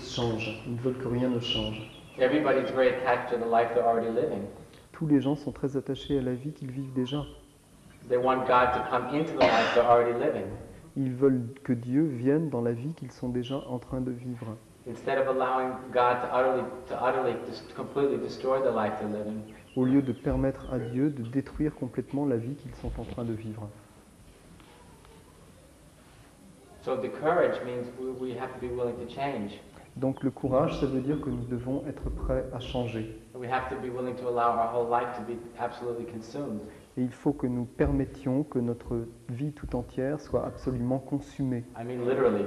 choses changent. Ils veulent que rien ne change. Everybody's very attached to the life they're already living. Tous les gens sont très attachés à la vie qu'ils vivent déjà. They want God to come into the life they're already living. Ils veulent que Dieu vienne dans la vie qu'ils sont déjà en train de vivre. Instead of allowing God to completely destroy the life they're living. Au lieu de permettre à Dieu de détruire complètement la vie qu'ils sont en train de vivre. So the courage means we have to be willing to change. Donc le courage, ça veut dire que nous devons être prêts à changer. We have to be willing to allow our whole life to be absolutely consumed. Et il faut que nous permettions que notre vie tout entière soit absolument consumée. I mean literally.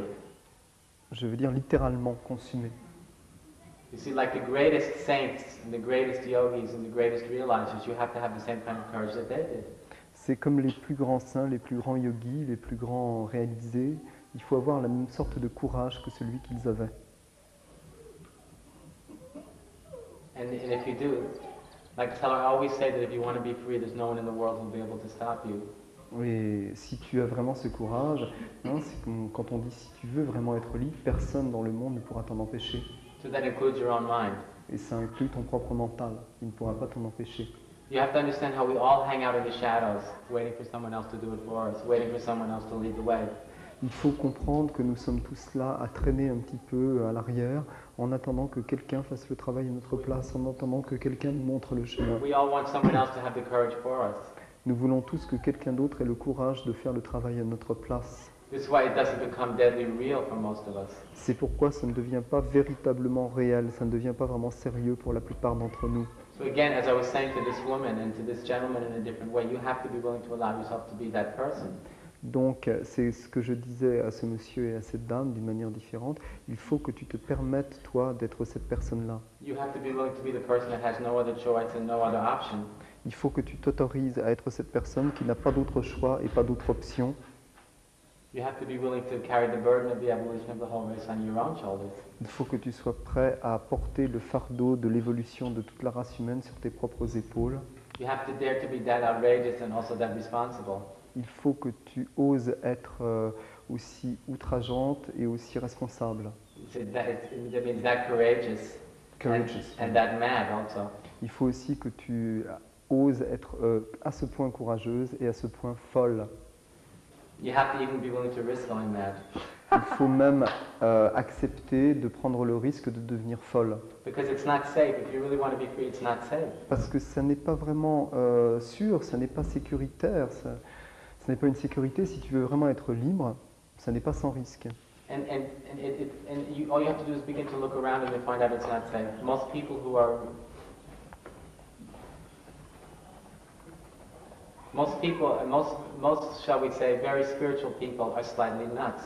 Je veux dire littéralement consumée. You see, like the greatest saints and the greatest yogis and the greatest realizers, you have to have the same kind of courage that they did. C'est comme les plus grands saints, les plus grands yogis, les plus grands réalisés. Il faut avoir la même sorte de courage que celui qu'ils avaient. And if you do, like I always say that if you want to be free, there's no one in the world who will be able to stop you. Et si tu as vraiment ce courage, hein, c'est comme quand on dit si tu veux vraiment être libre, personne dans le monde ne pourra t'en empêcher. So that includes your own mind. Et ça inclut ton propre mental, qui ne pourra pas t'en empêcher. You have to understand how we all hang out in the shadows, waiting for someone else to do it for us, waiting for someone else to lead the way. Il faut comprendre que nous sommes tous là à traîner un petit peu à l'arrière, en attendant que quelqu'un fasse le travail à notre place, en attendant que quelqu'un nous montre le chemin. We all want someone else to have the courage for us. Nous voulons tous que quelqu'un d'autre ait le courage de faire le travail à notre place. This is why it doesn't become deadly real for most of us. C'est pourquoi ça ne devient pas véritablement réel, ça ne devient pas vraiment sérieux pour la plupart d'entre nous. So again, as I was saying to this woman and to this gentleman in a different way, you have to be willing to allow yourself to be that person. Donc, c'est ce que je disais à ce monsieur et à cette dame d'une manière différente. Il faut que tu te permettes, toi, d'être cette personne-là. You have to be willing to be the person that has no other choice and no other option. Il faut que tu t'autorises à être cette personne qui n'a pas d'autre choix et pas d'autre option. You have to be willing to carry the burden of the evolution of the whole race on your own shoulders. Il faut que tu sois prêt à porter le fardeau de l'évolution de toute la race humaine sur tes propres épaules. You have to dare to be that outrageous and also that responsible. Il faut que tu oses être aussi outrageante et aussi responsable. That means that courageous, Courageous. and that mad also. Il faut aussi que tu oses être à ce point courageuse et à ce point folle. You have to even be willing to risk going mad. Il faut même accepter de prendre le risque de devenir folle. Because it's not safe. If you really want to be free, it's not safe. Parce que ça n'est pas vraiment sûr, ça n'est pas sécuritaire. Ce n'est pas une sécurité. Si tu veux vraiment être libre, ça n'est pas sans risque. And all you have to do is begin to look around and you find out it's not safe. Most shall we say, very spiritual people are slightly nuts.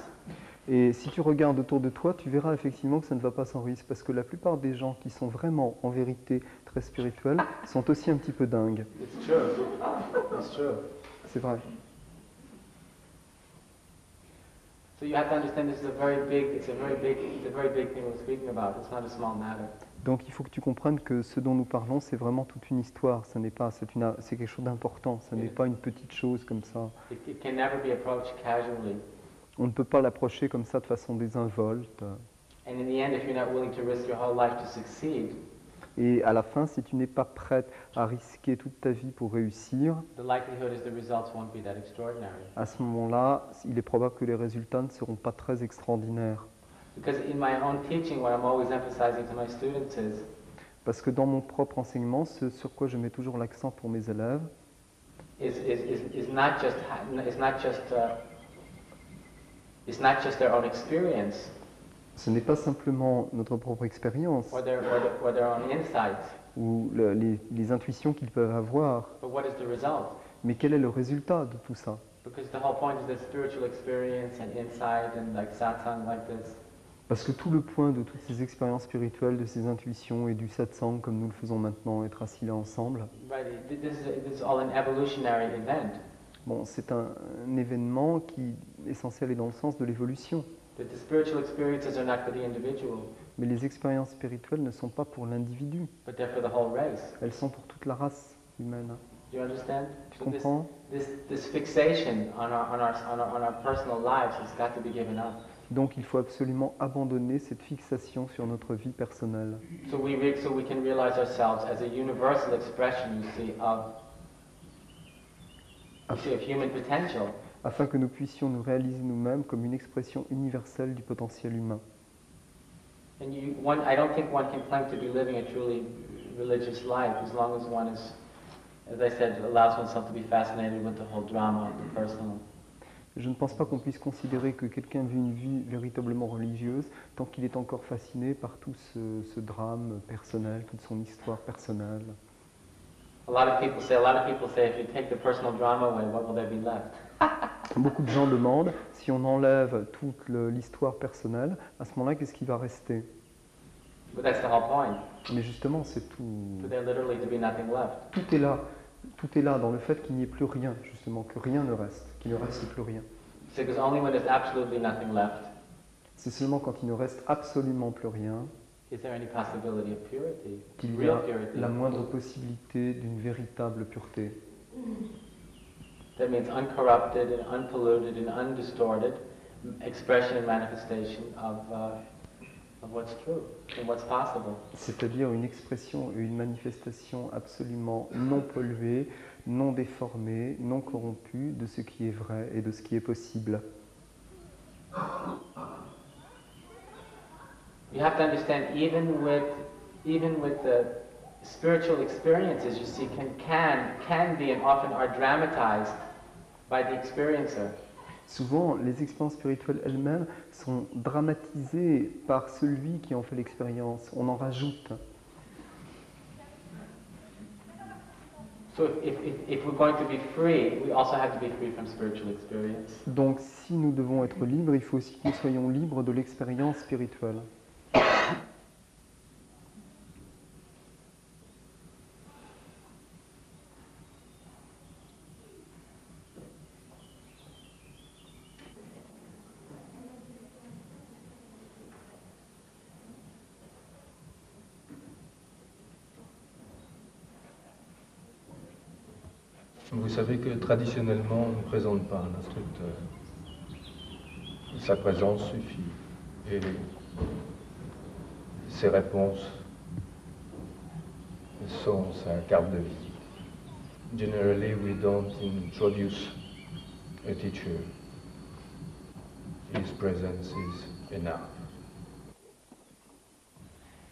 Et si tu regardes autour de toi, tu verras effectivement que ça ne va pas sans risque, parce que la plupart des gens qui sont vraiment, en vérité, très spirituels, sont aussi un petit peu dingues. It's true. It's true. C'est vrai. So you have to understand this is a very big thing we're speaking about. It's not a small matter. Donc il faut que tu comprennes que ce dont nous parlons, c'est vraiment toute une histoire. C'est quelque chose d'important. Ce n'est pas une petite chose comme ça. It can never be approached casually. On ne peut pas l'approcher comme ça de façon désinvolte. And in the end, if you're not willing to risk your whole life to succeed, Et à la fin, si tu n'es pas prête à risquer toute ta vie pour réussir, the likelihood is the results won't be that extraordinary. à ce moment-là, il est probable que les résultats ne seront pas très extraordinaires. Because in my own teaching, what I'm always emphasizing to my students is Parce que dans mon propre enseignement, ce sur quoi je mets toujours l'accent pour mes élèves, is not just their own experience ce n'est pas simplement notre propre expérience or their own insights, ou les intuitions qu'ils peuvent avoir, but what is the result? mais quel est le résultat de tout ça? Because the whole point is that spiritual experience and insight and like satsang like this. Parce que tout le point de toutes ces expériences spirituelles, de ces intuitions et du satsang, comme nous le faisons maintenant, être assis là ensemble, Right, this is all an evolutionary event. bon, c'est un événement qui est censé aller dans le sens de l'évolution. That the spiritual experiences are not for the individual, Mais les expériences spirituelles ne sont pas pour l'individu, but they're for the whole race. elles sont pour toute la race humaine. Do you understand? Tu So comprends? this fixation on our personal lives has got to be given up. Donc il faut absolument abandonner cette fixation sur notre vie personnelle. So we can realize ourselves as a universal expression, you see, of human potential. Afin que nous puissions nous réaliser nous-mêmes comme une expression universelle du potentiel humain. And I don't think one can claim to be living a truly religious life as long as one is, as I said, allows oneself to be fascinated with the whole drama of the personal. Je ne pense pas qu'on puisse considérer que quelqu'un vit une vie véritablement religieuse tant qu'il est encore fasciné par tout ce drame personnel, toute son histoire personnelle. A lot of people say, if you take the personal drama away, what will there be left? Beaucoup de gens demandent si on enlève toute l'histoire personnelle, à ce moment-là, qu'est-ce qui va rester? But that's the whole point. Mais justement, c'est tout. For there literally to be nothing left. Tout est là. Tout est là dans le fait qu'il n'y ait plus rien, justement, que rien ne reste, qu'il ne reste plus rien. Because only when there's absolutely nothing left, C'est seulement quand il ne reste absolument plus rien is there any possibility of purity, qu'il y real a purity. la moindre possibilité d'une véritable pureté. That means uncorrupted and unpolluted and undistorted expression and manifestation of what's true and what's possible. C'est-à-dire une expression et une manifestation absolument non polluée, non déformée, non corrompue de ce qui est vrai et de ce qui est possible. You have to understand, even with the spiritual experiences, you see, can be and often are dramatized by the experiencer. Souvent, les expériences spirituelles elles-mêmes sont dramatisées par celui qui en fait l'expérience. On en rajoute. So if we're going to be free, we also have to be free from spiritual experience. Donc, si nous devons être libres, il faut aussi que nous soyons libres de l'expérience spirituelle. Vous savez que traditionnellement, on ne présente pas un instructeur. Sa présence suffit. Et ses réponses sont sa carte de visite. Generally, we don't introduce a teacher. His presence is enough.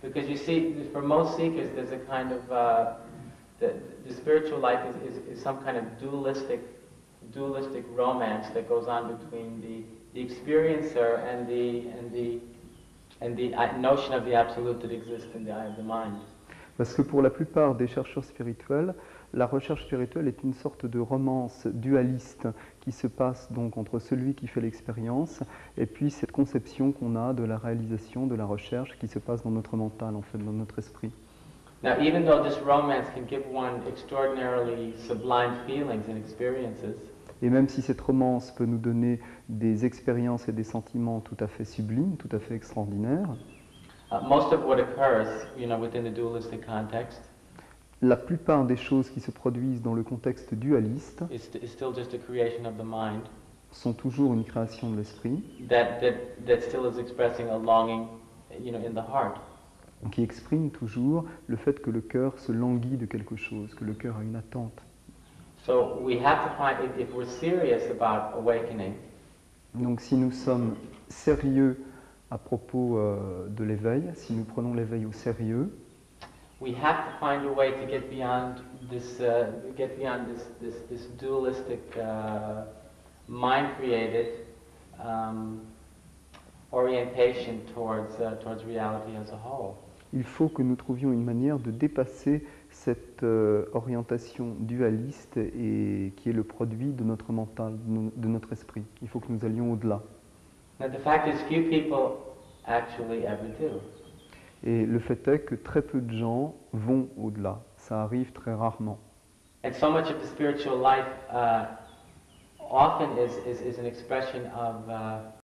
Because you see, for most seekers, there's a kind of the spiritual life is some kind of dualistic romance that goes on between the experiencer and the notion of the absolute that exists in the eye of the mind. Parce que pour la plupart des chercheurs spirituels, la recherche spirituelle est une sorte de romance dualiste qui se passe donc entre celui qui fait l'expérience et puis cette conception qu'on a de la réalisation, de la recherche qui se passe dans notre mental, en fait, dans notre esprit. Now, even though this romance can give one extraordinarily sublime feelings and experiences, Et même si cette romance peut nous donner des expériences et des sentiments tout à fait sublimes, tout à fait extraordinaires, most of what occurs, within the dualistic context, la plupart des choses qui se produisent dans le contexte dualiste is still just a creation of the mind sont toujours une création de l'esprit that still is expressing a longing, in the heart. qui exprime toujours le fait que le cœur se languit de quelque chose, que le cœur a une attente. So we have to find, if we're serious about awakening, Donc si nous sommes sérieux à propos de l'éveil, si nous prenons l'éveil au sérieux, we have to find a way to get beyond this dualistic, mind-created orientation towards reality as a whole. il faut que nous trouvions une manière de dépasser cette orientation dualiste et qui est le produit de notre mental, de notre esprit. Il faut que nous allions au-delà. Now the fact is, few people actually ever do. Et le fait est que très peu de gens vont au-delà. Ça arrive très rarement. And so much of the spiritual life often is an expression of